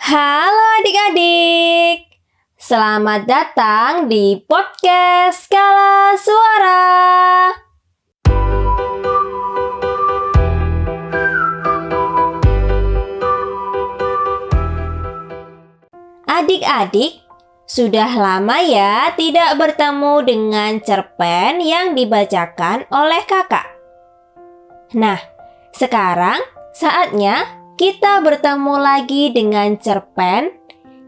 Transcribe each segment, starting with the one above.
Halo adik-adik, selamat datang di podcast Skala Suara. Adik-adik, sudah lama ya tidak bertemu dengan cerpen yang dibacakan oleh kakak. Nah, sekarang saatnya kita bertemu lagi dengan cerpen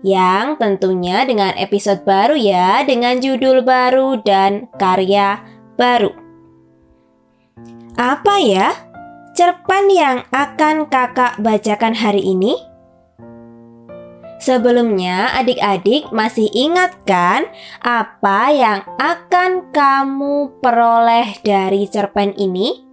yang tentunya dengan episode baru ya, dengan judul baru dan karya baru. Apa ya cerpen yang akan kakak bacakan hari ini? Sebelumnya adik-adik masih ingat kan apa yang akan kamu peroleh dari cerpen ini?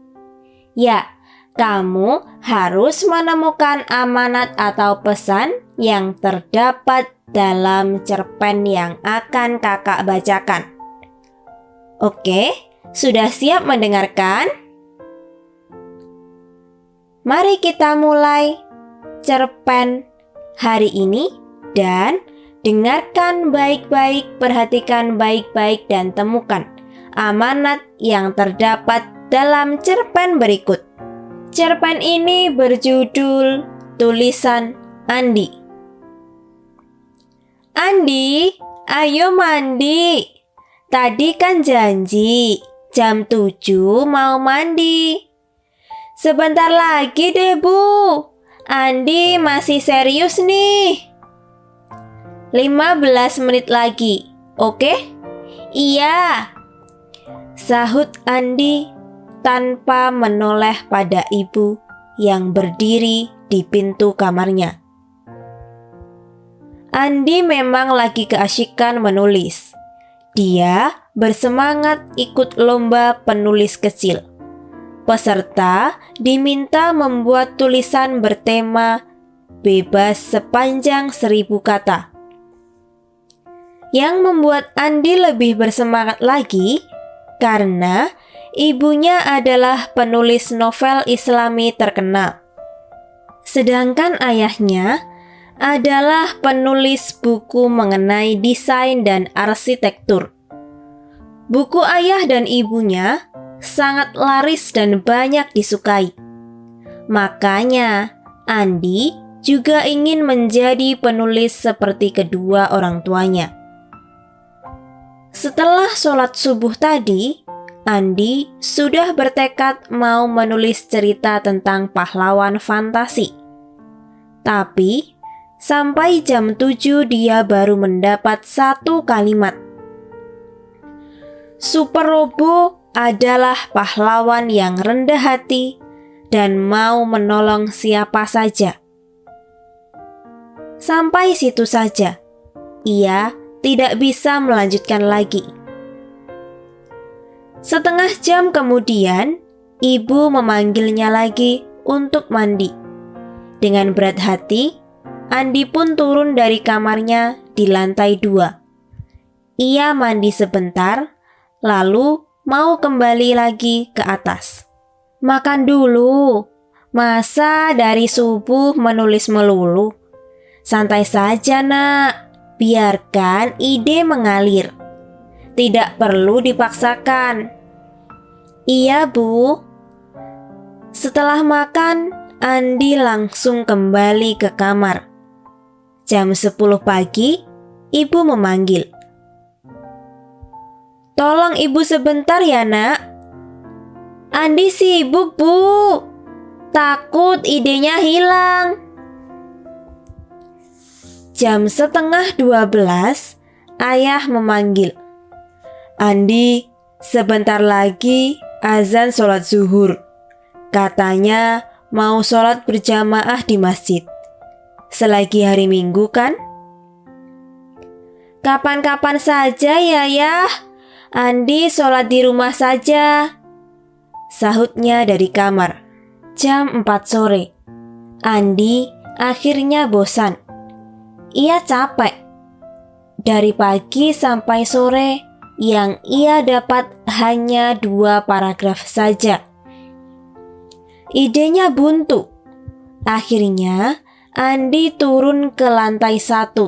Ya, kamu harus menemukan amanat atau pesan yang terdapat dalam cerpen yang akan kakak bacakan. Oke, sudah siap mendengarkan? Mari kita mulai cerpen hari ini dan dengarkan baik-baik, perhatikan baik-baik dan temukan amanat yang terdapat dalam cerpen berikut. Cerpen ini berjudul Tulisan Andi. Andi, ayo mandi. Tadi kan janji jam 7 mau mandi. Sebentar lagi deh Bu. Andi masih serius nih. 15 menit lagi, oke? Iya, sahut Andi tanpa menoleh pada ibu yang berdiri di pintu kamarnya. Andi memang lagi keasyikan menulis. Dia bersemangat ikut lomba penulis kecil. Peserta diminta membuat tulisan bertema bebas sepanjang 1000 kata. Yang membuat Andi lebih bersemangat lagi karena ibunya adalah penulis novel Islami terkenal. Sedangkan ayahnya adalah penulis buku mengenai desain dan arsitektur. Buku ayah dan ibunya sangat laris dan banyak disukai. Makanya Andi juga ingin menjadi penulis seperti kedua orang tuanya. Setelah sholat subuh tadi, Andi sudah bertekad mau menulis cerita tentang pahlawan fantasi. Tapi sampai jam 7 dia baru mendapat satu kalimat. Super Robo adalah pahlawan yang rendah hati dan mau menolong siapa saja. Sampai situ saja, ia tidak bisa melanjutkan lagi. Setengah jam kemudian, ibu memanggilnya lagi untuk mandi. Dengan berat hati, Andi pun turun dari kamarnya di lantai 2. Ia mandi sebentar, lalu mau kembali lagi ke atas. Makan dulu, masa dari subuh menulis melulu? Santai saja nak, biarkan ide mengalir. Tidak perlu dipaksakan. Iya Bu. Setelah makan, Andi langsung kembali ke kamar. Jam 10 pagi, ibu memanggil. Tolong ibu sebentar ya nak. Andi sibuk Bu. Takut idenya hilang. Jam 11:30, ayah memanggil. Andi, sebentar lagi azan sholat zuhur. Katanya mau sholat berjamaah di masjid. Selagi hari Minggu kan? Kapan-kapan saja ya Yah. Andi sholat di rumah saja, sahutnya dari kamar. Jam 4 sore, Andi akhirnya bosan. Ia capek. Dari pagi sampai sore, yang ia dapat hanya 2 paragraf saja. Idenya buntu. Akhirnya Andi turun ke lantai 1.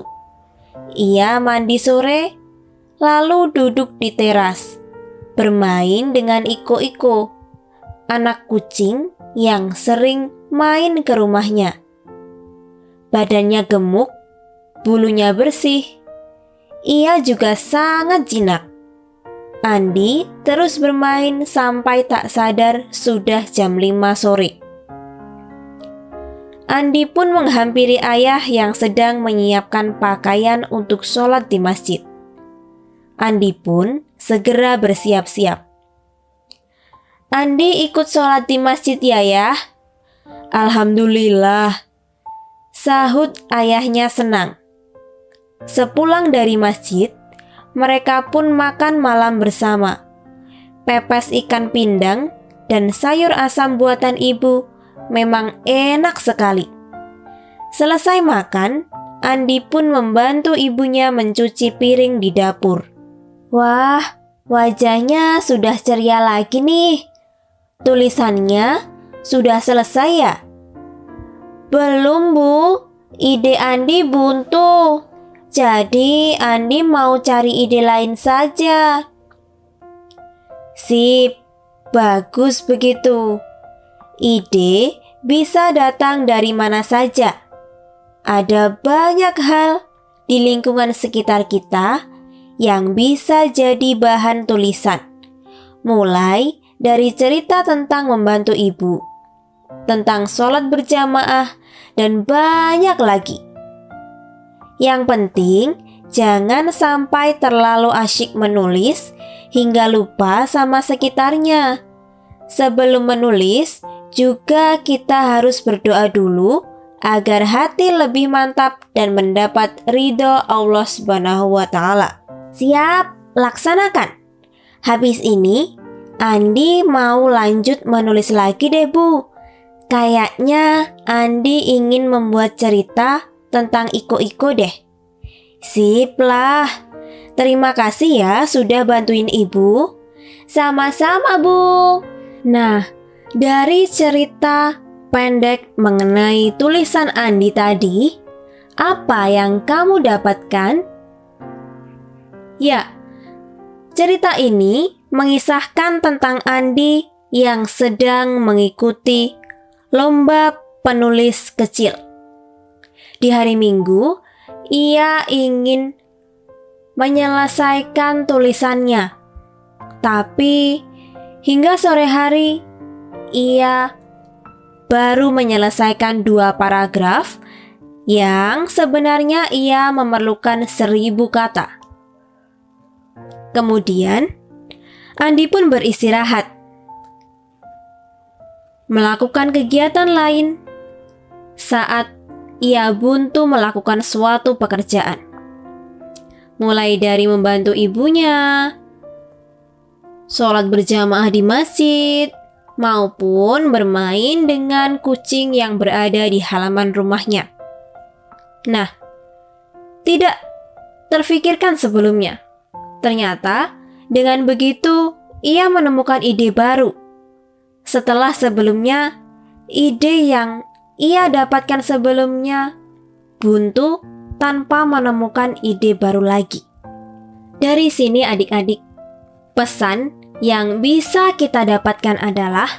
Ia mandi sore, lalu duduk di teras, bermain dengan Iko-Iko, anak kucing yang sering main ke rumahnya. Badannya gemuk, bulunya bersih. Ia juga sangat jinak. Andi terus bermain sampai tak sadar sudah jam 5 sore. Andi pun menghampiri ayah yang sedang menyiapkan pakaian untuk sholat di masjid. Andi pun segera bersiap-siap. "Andi ikut sholat di masjid ya, Ayah?" "Alhamdulillah," sahut ayahnya senang. Sepulang dari masjid, mereka pun makan malam bersama. Pepes ikan pindang dan sayur asam buatan ibu memang enak sekali. Selesai makan, Andi pun membantu ibunya mencuci piring di dapur. "Wah, wajahnya sudah ceria lagi nih. Tulisannya sudah selesai ya?" "Belum, Bu. Ide Andi buntu. Jadi Andi mau cari ide lain saja." "Sip, bagus begitu. Ide bisa datang dari mana saja. Ada banyak hal di lingkungan sekitar kita yang bisa jadi bahan tulisan. Mulai dari cerita tentang membantu ibu, tentang sholat berjamaah, dan banyak lagi. Yang penting, jangan sampai terlalu asyik menulis hingga lupa sama sekitarnya. Sebelum menulis, juga kita harus berdoa dulu agar hati lebih mantap dan mendapat ridho Allah Subhanahu wa Ta'ala. Siap, laksanakan. Habis ini, Andi mau lanjut menulis lagi deh, Bu. Kayaknya Andi ingin membuat cerita tentang Iko-Iko deh. Sip lah. Terima kasih ya sudah bantuin Ibu. Sama-sama, Bu. Nah, dari cerita pendek mengenai tulisan Andi tadi, apa yang kamu dapatkan? Ya, cerita ini mengisahkan tentang Andi yang sedang mengikuti lomba penulis kecil. Di hari Minggu, ia ingin menyelesaikan tulisannya. Tapi hingga sore hari, ia baru menyelesaikan 2 paragraf yang sebenarnya ia memerlukan 1000 kata. Kemudian, Andi pun beristirahat, melakukan kegiatan lain saat ia buntu melakukan suatu pekerjaan. Mulai dari membantu ibunya, sholat berjamaah di masjid, maupun bermain dengan kucing yang berada di halaman rumahnya. Nah, tidak terfikirkan sebelumnya. Ternyata dengan begitu ia menemukan ide baru. Setelah sebelumnya, ide yang ia dapatkan sebelumnya buntu tanpa menemukan ide baru lagi. Dari sini adik-adik, pesan yang bisa kita dapatkan adalah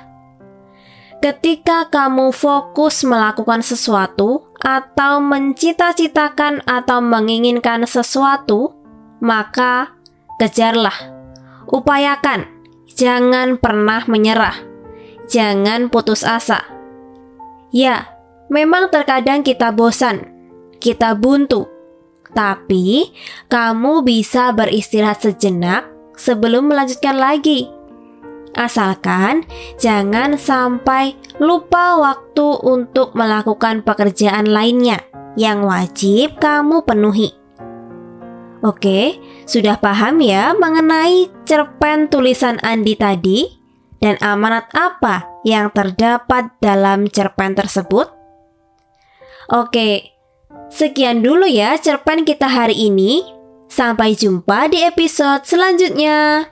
ketika kamu fokus melakukan sesuatu atau mencita-citakan atau menginginkan sesuatu, maka kejarlah, upayakan, jangan pernah menyerah, jangan putus asa. Ya, memang terkadang kita bosan, kita buntu, tapi kamu bisa beristirahat sejenak sebelum melanjutkan lagi. Asalkan jangan sampai lupa waktu untuk melakukan pekerjaan lainnya yang wajib kamu penuhi. Oke, sudah paham ya mengenai cerpen tulisan Andi tadi dan amanat apa yang terdapat dalam cerpen tersebut? Oke, sekian dulu ya cerpen kita hari ini. Sampai jumpa di episode selanjutnya.